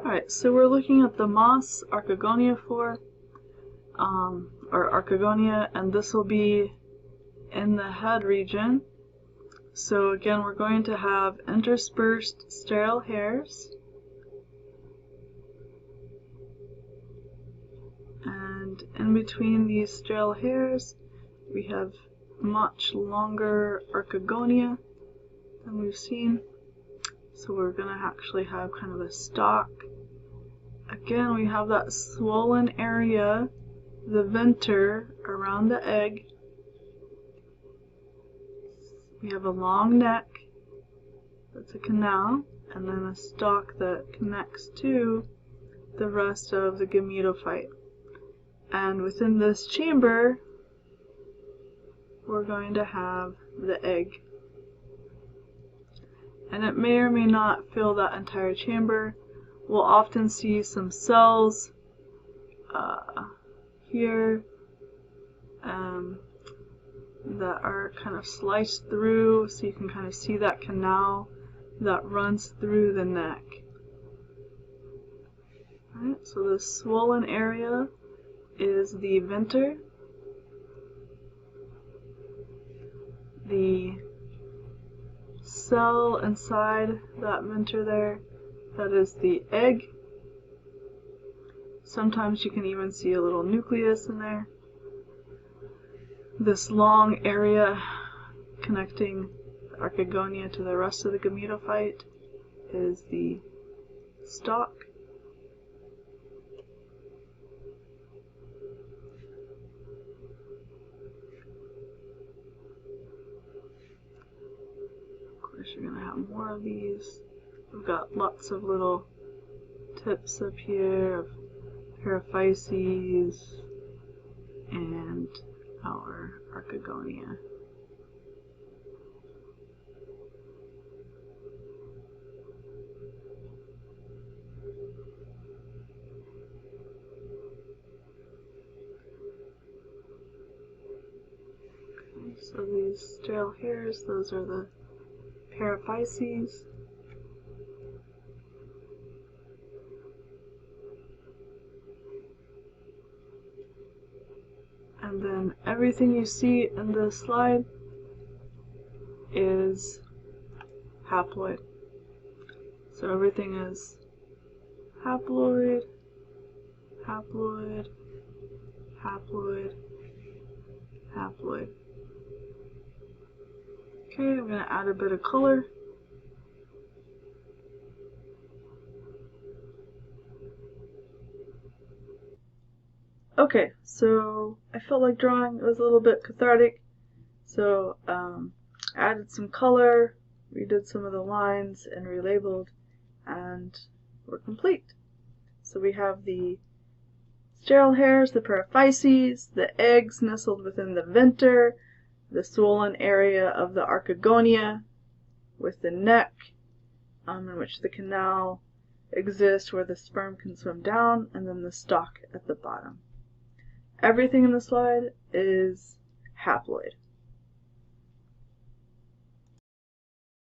Alright, so we're looking at the moss archegonia or archegonia, and this will be in the head region. So again, we're going to have interspersed sterile hairs, and in between these sterile hairs we have much longer archegonia than we've seen. So we're going to actually have kind of a stalk. Again, we have that swollen area, the venter around the egg. We have a long neck, that's a canal, and then a stalk that connects to the rest of the gametophyte. And within this chamber, we're going to have the egg. And it may or may not fill that entire chamber. We'll often see some cells here that are kind of sliced through, so you can kind of see that canal that runs through the neck. Alright, so this swollen area is the venter. The cell inside that venter there, that is the egg. Sometimes you can even see a little nucleus in there. This long area connecting the archegonia to the rest of the gametophyte is the stalk. Of course, you're going to have more of these. We've got lots of little tips up here of paraphyses and our archegonia. Okay, so these sterile hairs, those are the paraphyses. And then everything you see in this slide is haploid. So everything is haploid, haploid, haploid, haploid. Okay, I'm going to add a bit of color. Okay, so I felt like drawing. It was a little bit cathartic, so I added some color, redid some of the lines, and relabeled, and we're complete. So we have the sterile hairs, the paraphyses, the eggs nestled within the venter, the swollen area of the archegonia with the neck, in which the canal exists where the sperm can swim down, and then the stalk at the bottom. Everything in the slide is haploid.